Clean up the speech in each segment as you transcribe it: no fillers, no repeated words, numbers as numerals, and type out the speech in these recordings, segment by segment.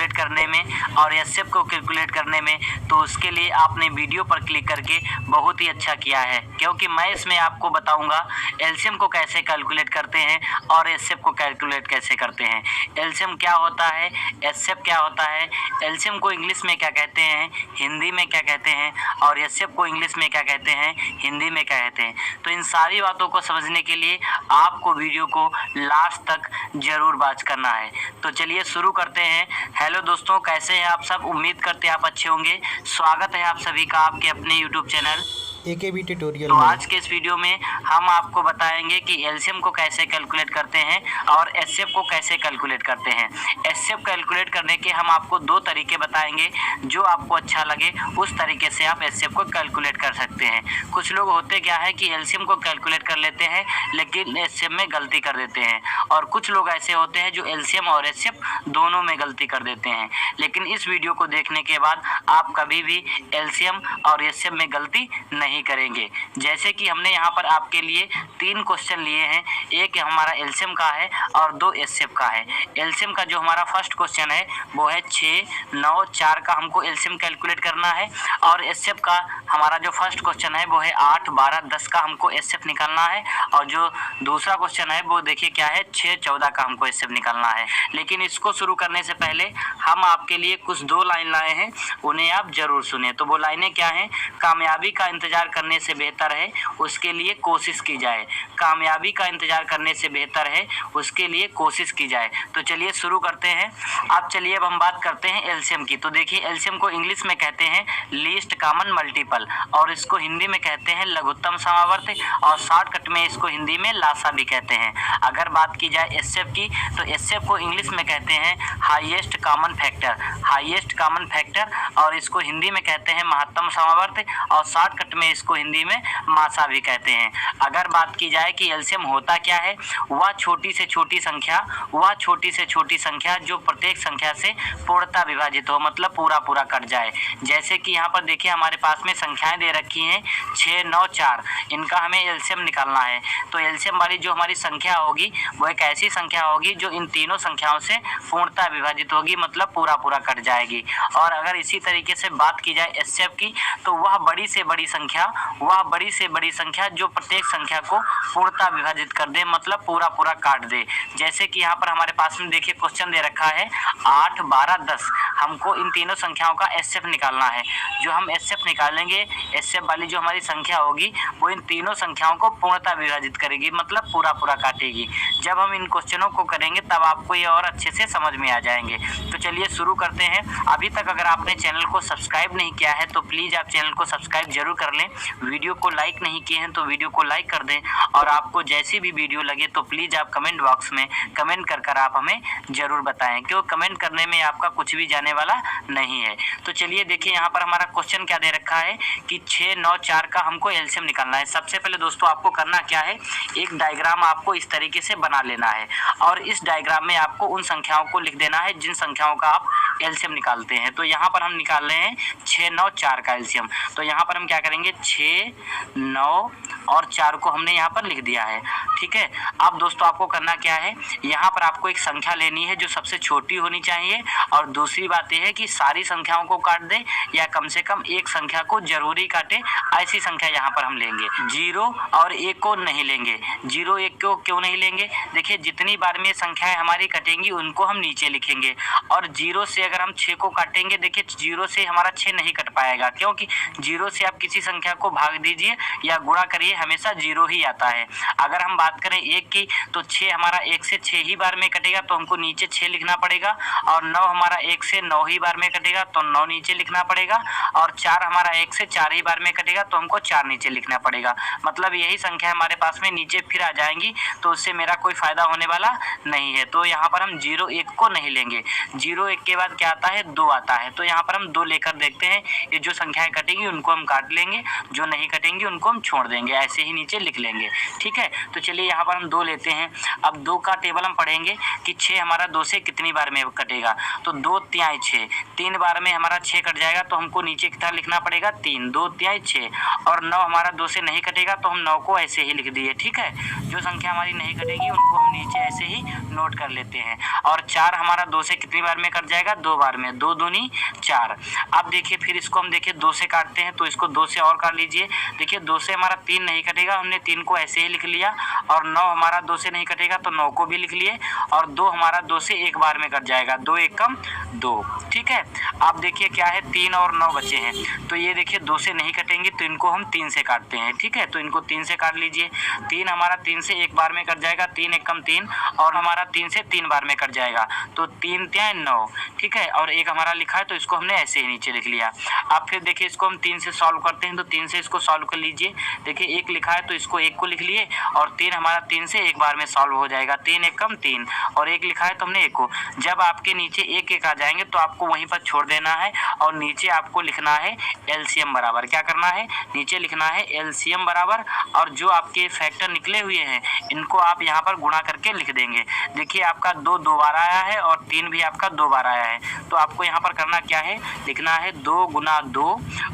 Calculate करने में और एचसीएफ को कैलकुलेट करने में, तो उसके लिए आपने वीडियो पर क्लिक करके बहुत ही अच्छा किया है, क्योंकि मैं इसमें आपको बताऊंगा एलसीएम को कैसे कैलकुलेट करते हैं और एचसीएफ को कैलकुलेट कैसे करते हैं। एलसीएम क्या होता है, एचसीएफ क्या होता है, एलसीएम को इंग्लिश में क्या कहते हैं, हिंदी में क्या कहते हैं, और एचसीएफ को इंग्लिश में क्या कहते हैं, हिंदी में क्या कहते हैं। तो इन सारी बातों को समझने के लिए आपको वीडियो को लास्ट तक जरूर वॉच करना है। तो चलिए शुरू करते हैं। हेलो दोस्तों, कैसे हैं आप सब? उम्मीद करते हैं आप अच्छे होंगे। स्वागत है आप सभी का आपके अपने यूट्यूब चैनल AKB ट्यूटोरियल तो में। आज के इस वीडियो में हम आपको बताएंगे कि एलसीएम को कैसे कैलकुलेट करते हैं और एचसीएफ को कैसे कैलकुलेट करते हैं। एचसीएफ कैलकुलेट करने के हम आपको दो तरीके बताएंगे, जो आपको अच्छा लगे उस तरीके से आप एचसीएफ को कैलकुलेट कर सकते हैं। कुछ लोग होते क्या है कि एलसीएम को कैलकुलेट कर लेते हैं लेकिन एचसीएफ में गलती कर देते हैं, और कुछ लोग ऐसे होते हैं जो एलसीएम और एचसीएफ दोनों में गलती कर देते हैं। लेकिन इस वीडियो को देखने के बाद आप कभी भी एलसीएम और एचसीएफ में गलती नहीं करेंगे। जैसे कि हमने यहाँ पर आपके लिए 3 क्वेश्चन लिए हैं, एक हमारा एलसीएम का है और 2 एचसीएफ का है। एलसीएम का जो हमारा फर्स्ट क्वेश्चन है वो है 6, 9, 4 का हमको एलसीएम कैलकुलेट करना है, और एचसीएफ का हमारा जो फर्स्ट क्वेश्चन है वो है 8, 12, 10 का हमको एचसीएफ निकालना है, और जो दूसरा क्वेश्चन है वो देखिए क्या है, 6, 14 का हमको एचसीएफ निकालना है। लेकिन इसको शुरू करने से पहले हम आपके लिए कुछ 2 लाइन लाए हैं, उन्हें आप जरूर सुने। तो वो लाइनें क्या हैं? कामयाबी का इंतजार करने से बेहतर है उसके लिए कोशिश की जाए। कामयाबी का इंतजार करने से बेहतर है उसके लिए कोशिश की जाए। तो चलिए शुरू करते हैं। अब चलिए अब हम बात करते हैं एलसीएम की। तो देखिए एलसीएम को इंग्लिश में कहते हैं लीस्ट कॉमन मल्टीपल, और इसको हिंदी में कहते हैं लघुत्तम समावर्त, और शॉर्टकट में इसको हिंदी में लासा भी कहते हैं। अगर बात की जाए एचसीएफ की, तो एचसीएफ को इंग्लिश में कहते हैं highest common factor, highest common factor, और इसको हिंदी में कहते हैं महत्तम समावर्त, और शॉर्टकट में इसको हिंदी में मासा भी कहते हैं। अगर बात की जाए कि एलसीएम होता क्या है, वह छोटी से छोटी संख्या, वह छोटी से छोटी संख्या जो प्रत्येक संख्या से पूर्णतः विभाजित हो, मतलब पूरा पूरा कट जाए। जैसे कि यहाँ पर देखिए हमारे पास में संख्याएं दे रखी हैं 6, 9, 4, इनका हमें एलसीएम निकालना है। तो एलसीएम वाली जो हमारी संख्या होगी वो एक ऐसी संख्या होगी जो इन तीनों संख्याओं से पूर्णतः विभाजित होगी, मतलब पूरा पूरा कट जाएगी। और अगर इसी तरीके से बात की जाए एचसीएफ की, तो वह बड़ी से बड़ी संख्या, वह बड़ी से बड़ी संख्या जो प्रत्येक संख्या को पूर्णतः विभाजित कर दे, मतलब पूरा पूरा काट दे। जैसे कि यहाँ पर हमारे पास में देखिए क्वेश्चन दे रखा है 8, 12, 10, हमको इन तीनों संख्याओं का एचसीएफ निकालना है। जो हम एचसीएफ निकालेंगे, एचसीएफ वाली जो हमारी संख्या होगी वो इन तीनों संख्याओं को पूर्णतः विभाजित करेगी, मतलब पूरा पूरा काटेगी। जब हम इन क्वेश्चनों को करेंगे तब आपको ये और अच्छे से समझ में आ जाएंगे। तो चलिए शुरू करते हैं। अभी तक अगर आपने चैनल को सब्सक्राइब नहीं किया है तो प्लीज़ आप चैनल को सब्सक्राइब जरूर कर लें। वीडियो को लाइक नहीं किए हैं तो वीडियो को लाइक कर दें, और आपको जैसी भी वीडियो लगे तो प्लीज़ आप कमेंट बॉक्स में कमेंट कर आप हमें ज़रूर बताएं, क्यों कमेंट करने में आपका कुछ भी जाने वाला नहीं है। तो चलिए देखिए यहाँ पर हमारा क्वेश्चन क्या दे रखा है कि 6, 9, 4 का हमको एलसीएम निकालना है। सबसे पहले दोस्तों आपको करना क्या है, एक डायग्राम आपको इस तरीके से बना लेना है, और इस डायग्राम में आपको उन संख्याओं को लिख देना है जिन संख्याओं का आप एलसीएम निकालते हैं। तो यहाँ पर हम निकाल रहे हैं 6, 9, 4 का एलसीएम। तो यहाँ पर हम क्या करेंगे, 6, 9 और 4 को हमने यहाँ पर लिख दिया है। ठीक है, अब दोस्तों आपको करना क्या है, यहाँ पर आपको एक संख्या लेनी है जो सबसे छोटी होनी चाहिए, और दूसरी बात यह है कि सारी संख्याओं को काट दे या कम से कम एक संख्या को जरूरी काटे, ऐसी संख्या यहाँ पर हम लेंगे। 0 और 1 को नहीं लेंगे। 0, 1 को क्यों नहीं लेंगे? देखिए जितनी बार में संख्याएं हमारी कटेंगी उनको हम नीचे लिखेंगे, और 0 से अगर हम 6 को काटेंगे, देखिए 0 से हमारा 6 नहीं कट पाएगा, क्योंकि 0 से आप किसी संख्या को भाग दीजिए या गुणा करिए, हमेशा 0 ही आता है। अगर हम बात करें 1 की, तो 6 हमारा 1 से 6 ही बार में कटेगा, तो हमको नीचे 6 लिखना पड़ेगा, और 9 हमारा 1 से 9 ही बार में कटेगा तो 9 नीचे लिखना पड़ेगा, और 4 हमारा 1 से 4 ही बार में कटेगा तो हमको 4 नीचे लिखना पड़ेगा। मतलब यही संख्या हमारे पास में नीचे फिर आ जाएंगी, तो उससे मेरा कोई फायदा होने वाला नहीं है। तो यहाँ पर हम 0, 1 को नहीं लेंगे। 0, 1 के बाद क्या आता है, 2 आता है। तो यहाँ पर हम 2 लेकर देखते हैं, ये जो संख्याएं कटेंगी उनको हम काट लेंगे, जो नहीं कटेंगी उनको हम छोड़ देंगे, ऐसे ही नीचे लिख लेंगे। ठीक है, तो चलिए यहाँ पर हम 2 लेते हैं। अब 2 का टेबल हम पढ़ेंगे कि 6 हमारा 2 से कितनी बार में कटेगा, तो 2 तिहाई 6, 3 बार में हमारा 6 कट जाएगा, तो हमको नीचे कितना लिखना पड़ेगा, 3, 2 तिहाई 6, और 9 हमारा 2 से नहीं कटेगा तो हम 9 को ऐसे ही लिख दिए। ठीक है, जो संख्या हमारी नहीं कटेगी उनको हम नीचे ऐसे ही नोट कर लेते हैं। और 4 हमारा 2 से कितनी बार में कट जाएगा, 2 बार में, 2 दूनी 4। अब देखिए फिर इसको हम देखिए 2 से काटते हैं, तो इसको 2 से और काट लीजिए। देखिए 2 से हमारा 3 नहीं कटेगा, हमने 3 को ऐसे ही लिख लिया। और 9 हमारा 2 से नहीं कटेगा तो 9 को भी लिख लिए। और 2 हमारा 2 से एक बार में कट जाएगा, 2 एकम 2। ठीक है, अब देखिए क्या है, 3 और 9 बचे हैं, तो ये देखिए 2 से नहीं कटेंगे तो इनको हम 3 से काटते हैं। ठीक है, तो इनको 3 से काट लीजिए। 3 हमारा 3 से एक बार में कट जाएगा, 3 एकम 3, और हमारा 3 से 3 बार में कट जाएगा, तो 3 3 9। ठीक है, और एक हमारा लिखा है तो इसको हमने ऐसे ही नीचे लिख लिया। अब फिर देखिए इसको हम 3 से सॉल्व करते हैं, तो 3 से इसको सॉल्व कर लीजिए। देखिए 1 लिखा है तो इसको 1 को लिख लिए, और 3 हमारा 3 से एक बार में सॉल्व हो जाएगा, 3 एकम 3, और 1 लिखा है तो हमने 1 को। जब आपके नीचे 1 1 आ जाएंगे तो आपको वहीं पर छोड़ देना है, और नीचे आपको लिखना है एलसीएम बराबर, क्या करना है, नीचे लिखना है एलसीएम बराबर, और जो आपके फैक्टर निकले हुए हैं इनको आप यहाँ पर गुणा करके लिख देंगे। देखिए आपका 2 2 बार आया है और 3 भी आपका 2 बार आया है, तो आपको यहाँ पर करना क्या है, लिखना है 2 गुना 2,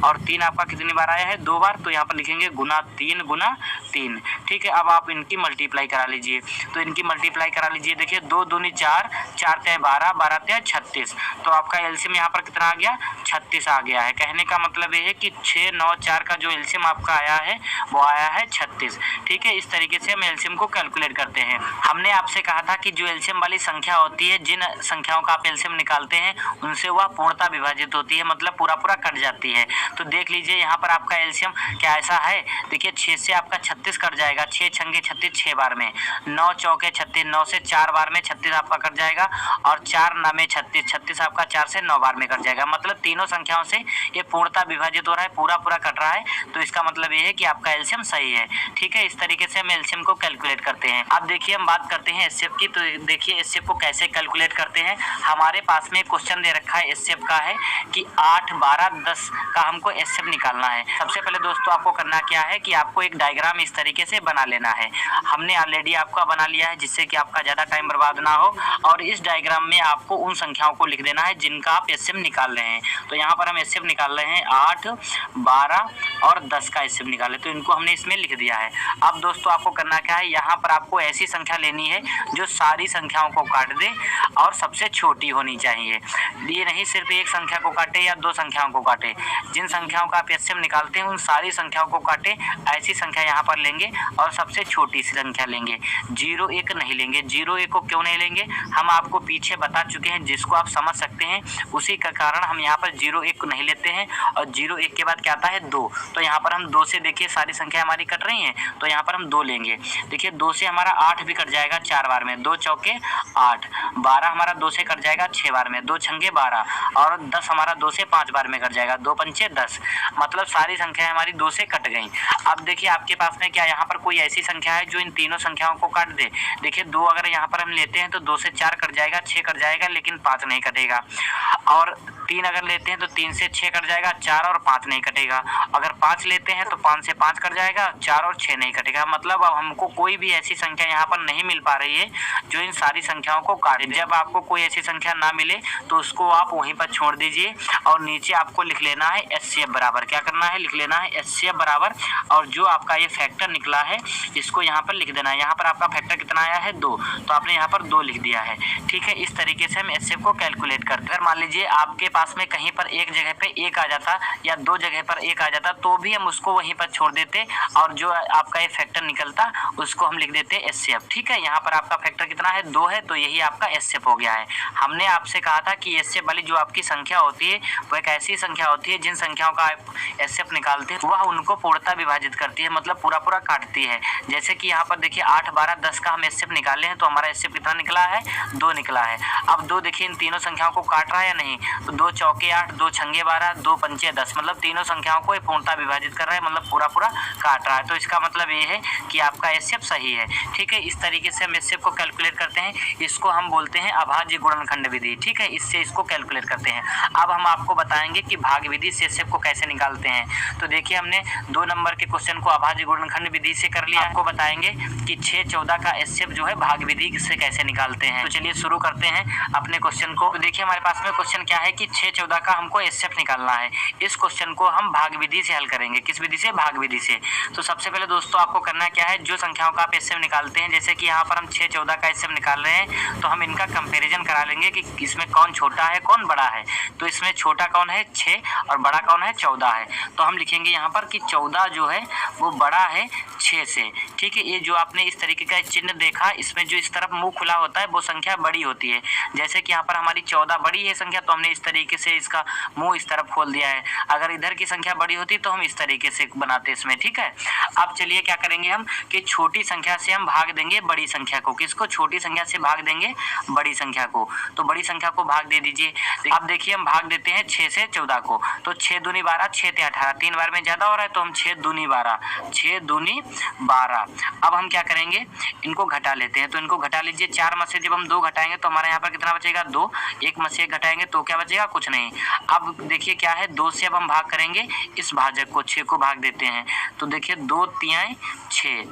और 3 आपका कितनी बार आया है, 2 बार, तो यहाँ पर लिखेंगे गुना 3 गुना 3। ठीक है, अब आप इनकी मल्टीप्लाई करा लीजिए, तो इनकी मल्टीप्लाई करा लीजिए। देखिए 2 दूनी 4, 4 3 12, 12 3 36, तो आपका एलसीएम यहाँ पर कितना आ गया, 36 आ गया है। कहने का मतलब ये है कि 6 9 4 का जो एलसीएम आपका आया है वो आया है 36। ठीक है, इस तरीके से हम एलसीएम को कैलकुलेट करते हैं। हमने आपसे कहा था कि जो एलसीएम वाली संख्या होती है, जिन संख्याओं का आप एलसीएम निकालते हैं उनसे वह पूर्णतः विभाजित होती है, मतलब पूरा पूरा कट जाती है। तो देख लीजिए यहाँ पर आपका एलसीएम क्या ऐसा है, देखिए 6 से आपका 36 कट जाएगा, 6 छंगे 36 6 बार में, 9 चौके 36, 9 से 4 बार में 36 आपका कट जाएगा, और 4 9 36, 36 आपका 4 से 9 बार में कट जाएगा। मतलब तीनों संख्याओं से ये पूर्णतः विभाजित हो रहा है, पूरा पूरा कट रहा है, तो इसका मतलब ये है कि आपका एलसीएम सही है। ठीक है, इस तरीके से हम एलसीएम को कैलकुलेट करते हैं। अब देखिए हम बात करते हैं एचसीएफ की, तो देखिए एचसीएफ को कैसे कैलकुलेट करते हैं। हमारे पास में क्वेश्चन दे रखा है एचसीएफ का है कि 8 12 10 का हमको एचसीएफ निकालना है। सबसे पहले दोस्तों आपको करना क्या है कि आपको एक डायग्राम इस तरीके से बना लेना है। हमने ऑलरेडी आपका बना लिया है, जिससे कि आपका ज़्यादा टाइम बर्बाद ना हो, और इस डायग्राम में आपको उन संख्याओं को लिख देना है जिनका आप एचसीएफ निकाल रहे हैं। तो यहाँ पर हम एचसीएफ निकाल रहे हैं 8 12 और 10 का एचसीएफ निकाले, तो इनको हमने इसमें लिख दिया है। अब दोस्तों आपको करना क्या है, यहाँ पर आपको ऐसी संख्या लेनी है जो सारी संख्याओं को काट दे और सबसे छोटी होनी चाहिए। ये नहीं सिर्फ एक संख्या को काटे या 2 संख्याओं को काटे, जिन संख्याओं का आप एचसीएफ निकालते हैं उन सारी संख्याओं को काटे, ऐसी संख्या यहाँ पर लेंगे और सबसे छोटी सी संख्या लेंगे। 0 1 नहीं लेंगे। 0 1 को क्यों नहीं लेंगे, हम आपको पीछे बता चुके हैं, जिसको आप समझ सकते हैं, उसी का कारण हम यहाँ पर 0 1 को नहीं लेते हैं। और 0 1 के बाद क्या आता है 2, तो यहाँ पर हम 2 से देखिए सारी संख्या हमारी कट रही हैं, तो यहाँ पर हम 2 लेंगे। देखिए 2 से हमारा 8 भी कट जाएगा 4 बार में, 2 चौके 8, 12 हमारा 2 से कट जाएगा 6 बार में, 2 छंगे 12, और 10 हमारा 2 से 5 बार में कट जाएगा, 2 पंचे 10, मतलब सारी संख्याएं हमारी 2 से कट गई। अब देखिए आपके पास में क्या यहाँ पर कोई ऐसी संख्या है जो इन तीनों संख्याओं को काट दे। देखिए 2 अगर यहाँ पर हम लेते हैं तो 2 से 4 कट जाएगा, 6 कट जाएगा, लेकिन 5 नहीं कटेगा। और 3 अगर लेते हैं तो 3 से 6 कट जाएगा, 4 और 5 नहीं कटेगा। अगर 5 लेते हैं तो 5 से 5 कट जाएगा, 4 और 6 नहीं कटेगा। मतलब अब हमको कोई भी ऐसी संख्या यहाँ पर नहीं मिल पा रही है जो इन सारी संख्याओं को काटे। जब आपको कोई ऐसी संख्या ना मिले तो उसको आप वहीं पर छोड़ दीजिए, और नीचे आपको लिख लेना है एचसीएफ बराबर। क्या करना है, लिख लेना है एचसीएफ बराबर, और जो आपका ये फैक्टर निकला है इसको यहाँ पर लिख देना है। यहाँ पर आपका फैक्टर कितना आया है 2, तो आपने यहाँ पर 2 लिख दिया है। ठीक है, इस तरीके से हम एचसीएफ को कैलकुलेट करते हैं। अगर मान लीजिए आपके पास में कहीं पर एक जगह पे 1 आ जाता या 2 जगह पर 1 आ जाता, तो भी हम उसको वहीं पर छोड़ देते, और जो आपका ये फैक्टर निकलता उसको हम लिख देते एचसीएफ। ठीक है, यहाँ पर आपका फैक्टर कितना है 2 है, तो यही आपका एचसीएफ हो गया है। हमने आपसे कहा था कि एचसीएफ वाली जो आपकी संख्या होती है वो एक ऐसी संख्या होती है जिन संख्याओं का आप एचसीएफ निकालते हैं वह उनको पूर्णतः विभाजित करती है, मतलब पूरा पूरा काटती है। जैसे कि यहाँ पर देखिए 8 12 10 का हम एचसीएफ निकाले हैं, तो हमारा एचसीएफ कितना निकला है 2 निकला है। अब 2 देखिए इन तीनों संख्याओं को काट रहा है या नहीं, तो 2 चौके 8, 2 छंगे 12, 2 पंचे 10, मतलब तीनों संख्याओं को पूर्णतः विभाजित कर रहा है, मतलब पूरा पूरा काट रहा है। तो इसका मतलब ये है कि आपका एचसीएफ सही है। ठीक है, इस तरीके से हम एचसीएफ को कैलकुलेट करते हैं। इसको हम बोलते हैं अभाज्य गुणनखंड विधि। ठीक है, इससे इसको कैलकुलेट करते हैं। अब हम आपको बताएंगे कि भाग विधि से एचसीएफ को कैसे निकालते हैं। तो देखिए हमने 2 नंबर के क्वेश्चन को अभाज्य गुणनखंड विधि से कर लिया। आपको बताएंगे कि 6 14 का एचसीएफ जो है भाग विधि से कैसे निकालते हैं। तो चलिए शुरू करते हैं अपने क्वेश्चन को। तो देखिए हमारे पास में क्वेश्चन क्या है कि 6 14 का हमको एचसीएफ निकालना है। इस क्वेश्चन को हम भाग विधि से हल करेंगे। किस विधि से? भाग विधि से। तो सबसे पहले दोस्तों आपको करना क्या है, जो संख्याओं का आप एचसीएफ निकालते हैं, जैसे कि यहाँ पर हम 6 14 का एचसीएफ निकाल रहे हैं, तो हम इनका कंपैरिजन करा लेंगे कि इसमें कौन छोटा है कौन बड़ा है। तो इसमें छोटा कौन है 6 और बड़ा कौन है 14 है। तो हम लिखेंगे यहाँ पर कि 14 जो है वो बड़ा है 6 से। ठीक है, ये जो आपने इस तरीके का चिन्ह देखा, इसमें जो इस तरफ मुंह खुला होता है वो संख्या बड़ी होती है। जैसे कि यहाँ पर हमारी 14 बड़ी है संख्या, तो हमने इस तरीके से इसका मुंह इस तरफ खोल दिया है। अगर इधर की संख्या बड़ी होती तो हम इस तरीके से बनाते इसमें। ठीक है, अब चलिए क्या करेंगे हम कि छोटी संख्या से हम भाग देंगे बड़ी संख्या को। किसको? छोटी संख्या से भाग देंगे बड़ी संख्या को। तो बड़ी संख्या को भाग दे दीजिए। अब देखिए हम भाग देते हैं 6 से 14 को। तो 6 दूनी 12, 6 ते 18, 3 बार में ज्यादा हो रहा है तो हम 6 दूनी 12, 6 दूनी 12। अब हम क्या करेंगे, इनको घटा लेते हैं। तो इनको घटा लीजिए। 4 में से जब हम 2 घटाएंगे तो हमारे यहाँ पर कितना बचेगा? 2। 1 में से 1 घटाएंगे तो क्या बचेगा? कुछ नहीं। अब देखिए क्या है, 2 से अब हम भाग करेंगे इस भाजक को, 6 को भाग देते हैं। तो देखिए 2 तिहाई 6,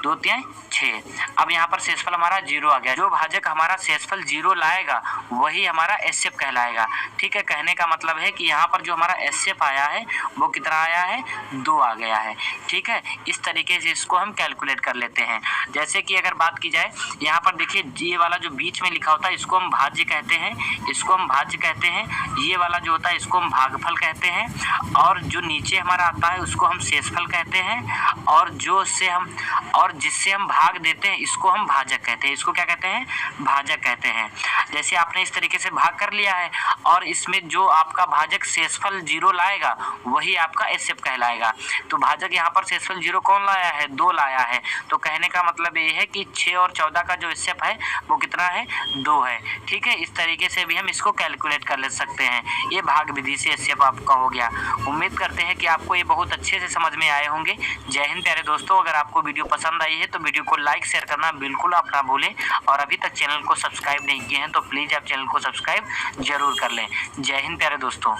2 तिहाई 6। अब यहाँ पर शेषफल हमारा 0 आ गया। जो भाजक हमारा शेषफल 0 लाएगा वही हमारा एचसीएफ कहलाएगा। ठीक है, कहने का मतलब है कि यहाँ पर जो हमारा एचसीएफ आया है वो कितना आया है? 2 आ गया है। ठीक है, इस तरीके से इसको हम कैलकुलेट कर लेते हैं। जैसे कि अगर बात की जाए, यहाँ पर देखिए ये वाला जो बीच में लिखा होता है इसको हम भाज्य कहते हैं, इसको हम भाज्य कहते हैं। ये वाला जो होता है इसको हम भागफल कहते हैं, और जो नीचे हमारा आता है उसको हम शेषफल कहते हैं, और जिससे हम भाग देते हैं इसको हम भाजक कहते हैं। इसको क्या कहते हैं? भाजक कहते हैं। जैसे आपने इस तरीके से भाग कर लिया है, और इसमें जो आपका भाजक शेषफल 0 लाएगा वही आपका एचसीएफ कहलाएगा। तो भाजक यहाँ पर शेषफल 0 कौन लाया है? 2 लाया है। तो कहने का मतलब ये है कि 6 और 14 का जो एचसीएफ है वो कितना है? 2 है। ठीक है, इस तरीके से भी हम इसको कैलकुलेट कर ले सकते हैं। ये भाग विधि से एचसीएफ आपका हो गया। उम्मीद करते हैं कि आपको ये बहुत अच्छे से समझ में आए होंगे। जय हिंद प्यारे दोस्तों। अगर आपको वीडियो पसंद आई है तो वीडियो को लाइक शेयर करना बिल्कुल आप ना भूलें, और अभी तक चैनल को सब्सक्राइब नहीं किए हैं तो प्लीज़ आप चैनल को सब्सक्राइब जरूर कर लें। जय हिंद प्यारे दोस्तों।